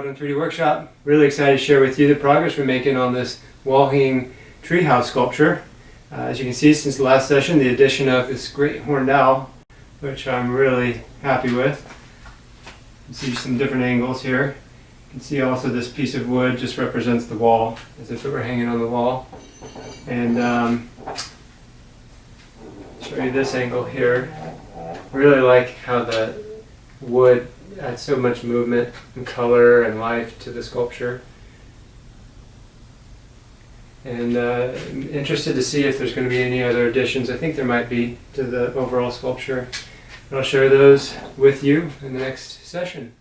Waldron 3D Workshop. Really excited to share with you the progress we're making on this wall-hanging treehouse sculpture. As you can see, since the last session, the addition of this great horned owl, which I'm really happy with. You can see some different angles here. You can see also this piece of wood just represents the wall, as if it were hanging on the wall. And show you this angle here. I really like how the wood adds so much movement and color and life to the sculpture. And I'm interested to see if there's going to be any other additions. I think there might be to the overall sculpture. I'll share those with you in the next session.